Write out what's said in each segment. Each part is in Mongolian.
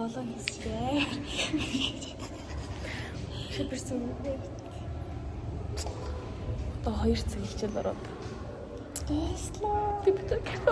Олон хэсгээ. Шипэрсэн. Одоо 2 цаг хичээл ороод. Эслээ. Типтэй кафе.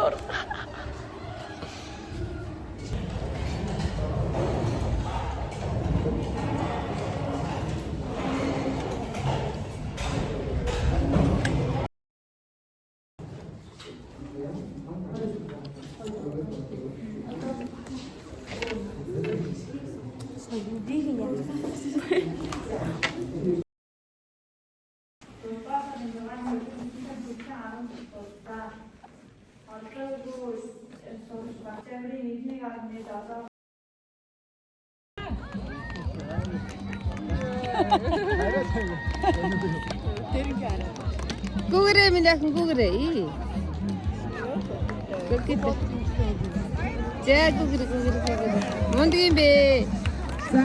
Гүгэрээ минь яхан гүгэрээ. Гүгэрээ. За гүгэрээ. Мундаг юм бэ. За.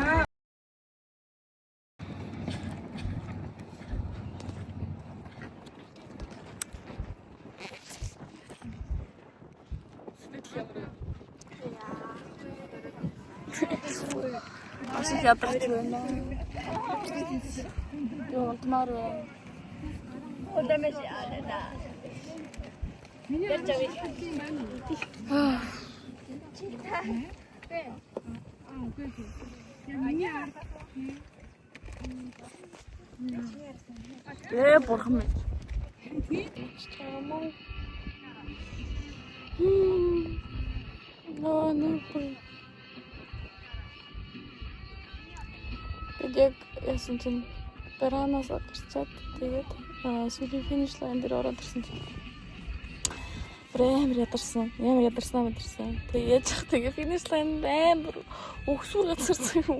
Ашиг ядарч байна. Юу унтмаар байна. Удамж яада. Яаж вэ? Бурхан минь. Яг яасан чинь бараанаас гарчаад тэгээд сүүлийн финиш лайн дээр ороод ирсэн чинь амар ядарсан. Тэгээд тэгээ финиш лайн амар өгсүр газарсан юм.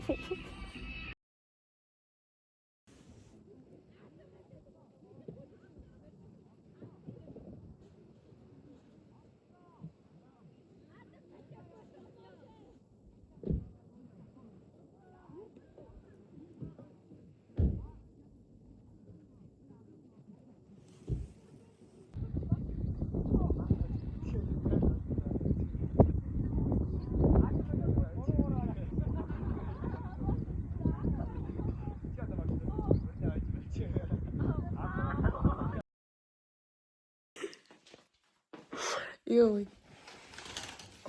Yo.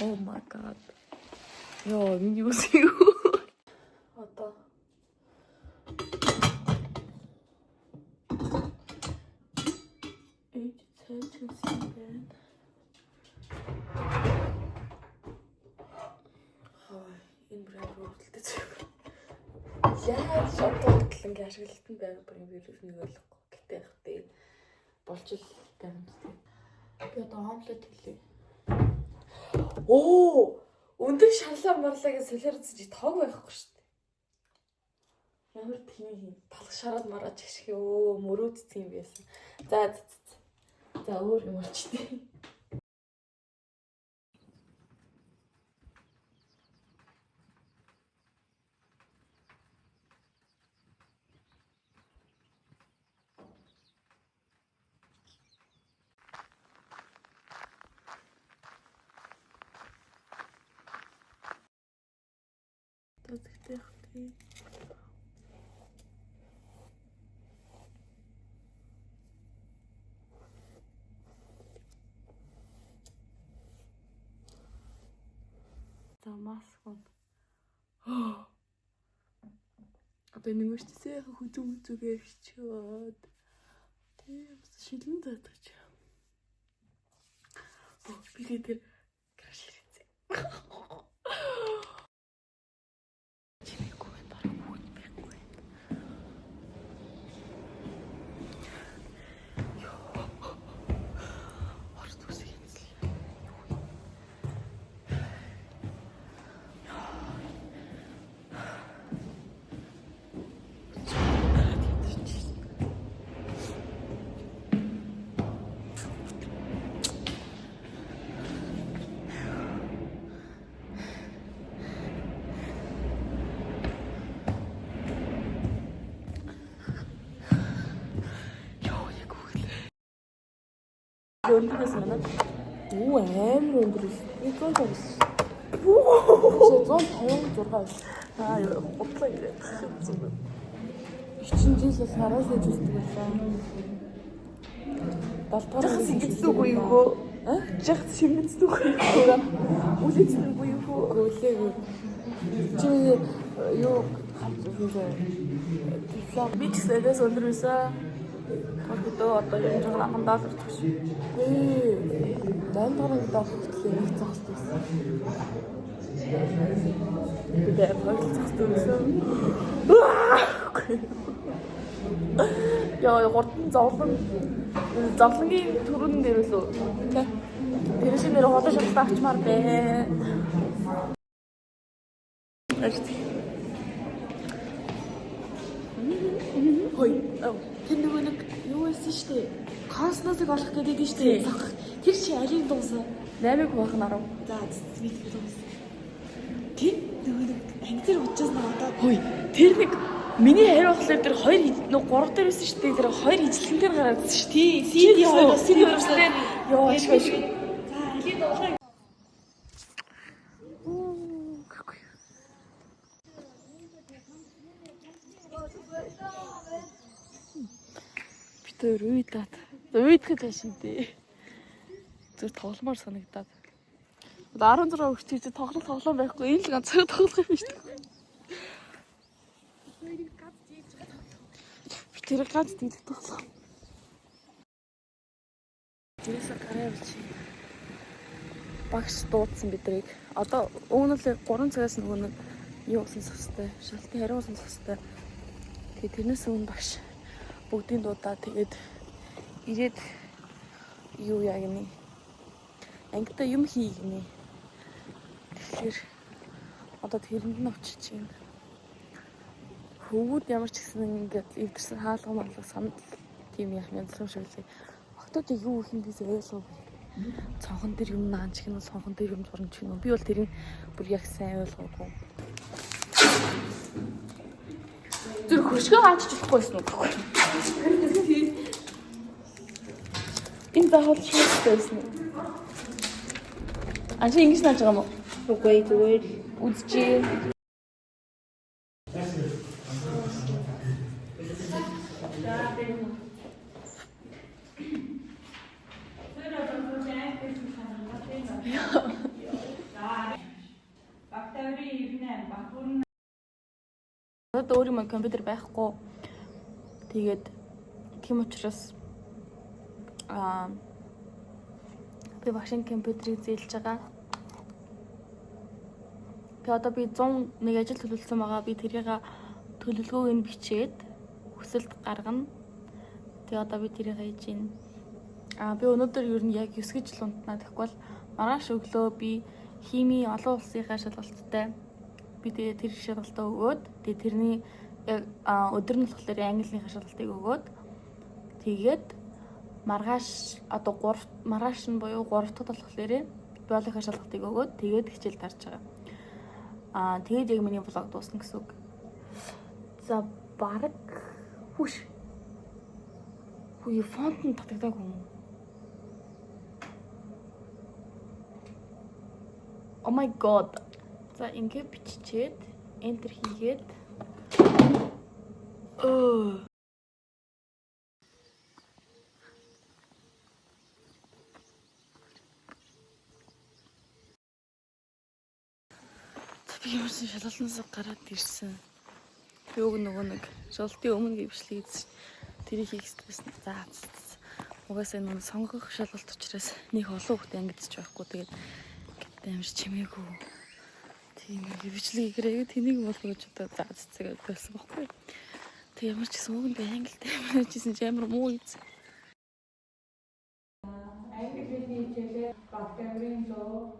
Oh my god. Yo, миний үс юу? Одоо. Эйд цаашаа байна. Энэ брэнд хөлтэй зүг. Яа, шотланд ингээ ашиглалтанд байгаа юм вирус нэг ойлгохгүй. Гэтэ яг тэ болж л байгаа юм тийм. Би одоо омлет хэлээ. Оо! Өндөр шарлаа марлаа гэж солиорцож тоог байхгүй шүү дээ. Ямар тийм талх шараад мараач гэх ёо мөрөөдсөн юм байсан. За өөр юм болчтой. Тэгтээ. За маск. Одоо нэг өчтсээ хүзүүгээр хичээд. Тэг шилэн заатаж. Би тэр краш хийсэн. Өнөөс манад Оо амар өндөр байсан. Би 100 байсан. Оо 156 байсан. Аа яа бодлоо ирээд. Чин жил сараас ээж үздэг байлаа. 7 дахь сэгцдэг үе юу? Жагт шимэцдэг үе юу? Үлээцдэг үе юу? Үлээгүй. Чи юу би ч сэдэс өндөр байсан. Одоо юм жоо $10 төгс. $8 хөтлөө нэг цаас байсан. Бид яг цаас байсан. Яа, хурдан зовлонгийн төрөн дээр лөө. Тэ. Тэрээс нэр холоо шалтгаан авчмаар бэ. Хой. Тэр нэг юу байсан штэ. Консносыг олох гэдэг нь штэ. Тэр чи алийг дуусаа. 8-ыг бахан 10. За цэцгийг дуусаа. Тэр нэг ангитэр уучаас надад. Хой. Тэр нэг миний хариу болохоор тэр 2 3 дээр байсан штэ. Тэр 2 ижлэгэн дээр гараадсан штэ. CD 2 CD 2 штэ. Йоо ашиг. За алийг дуусаа. Тэр үйдаад. Үйдэхэд байшин дээ. Зүр тогломоор санагдаад. 16 хүртэл тоглоом байхгүй. Энэ л ганцхан тоглох юм шүү дээ. Би тэр ганц тийх тоглоом. Тэрээс гараа явуулчих. Багш дуудсан бидрийг. Одоо өмнө нь 3 цагаас нөгөө нэг юу усан сөхстэй. Шалтын хариу усан сөхстэй. Тэгээ тэрнээс өмнө багш бүгдийн дуудаа тэгээд ирээд юу яа гинэ. Ангитай юм хий гинэ. Тэгэхээр одоо тэрэнд нь очиж чинь. Хөвгүүд ямар ч гэсэн ингээд эвдэрсэн хаалга малгах санал тийм яах юм шиг лээ. Октод юу их юм бисээ ойлгоогүй. Цонхон дээр юм наан чих нь цонхон дээр юм зурн чих нь. Би бол тэрийг бүр яг сайн ойлгоогүй. Тэр хөшгөө хаачихгүй байсан уу? Энэ заавал шийдсэн. Анчи ингэж нааж байгаа юм уу? Үгүй зүгээр үзчихээ. Одоо өөр юм компьютер байхгүй. Тэгээд тийм учраас би багшийн компьютерийг зээлж байгаа. Тэгээд одоо би 101 ажил төлөвлөсөн байгаа. Би тэрийг төлөвлөгөөг нь бичээд хүсэлт гаргана. Тэгээд одоо би тэрийг хийж байна. Би өнөөдөр ер нь яг 9 жил унтнаа тэгэхгүй бол маргааш өглөө би химийн олон улсынхаа шалгалттай би тэгээд тэр шалгалтаа өгөөд тэгээд тэрний өдөр нь болохоор англиныхаа шалгалтыг өгөөд тэгээд маргааш одоо 3 маргааш нь буюу 3 дахь болохоор биологийн шалгалтыг өгөөд тэгээд хичээл тарж байгаа. Тэгээд яг миний влог дуусна гэсэн үг. За баг хүш. Хүй фонт нь татагдаагүй юм. Oh my god. За ингээд биччихээд enter хийгээд би юмсан шалгалтнаас гараад ирсэн. Би нөгөө нэг шалгалтын өмнө гэвшлээ гэсэн. Тэрийг хийх гэсэн. За угаасаа нэг сонгох шалгалт учраас нэг олон хүүхдээ ангидчих байхгүй. Тэгээд амар чимээгүй. Тийм бичлэг хийгээрээ тэнийг болох гэж одоо заацдаг байсан байхгүй. Тэг ямар ч гэсэн ууганд англитэй ямар ч гэсэн амар муу ийц. Англи хэлний хичээлээ бактери зоо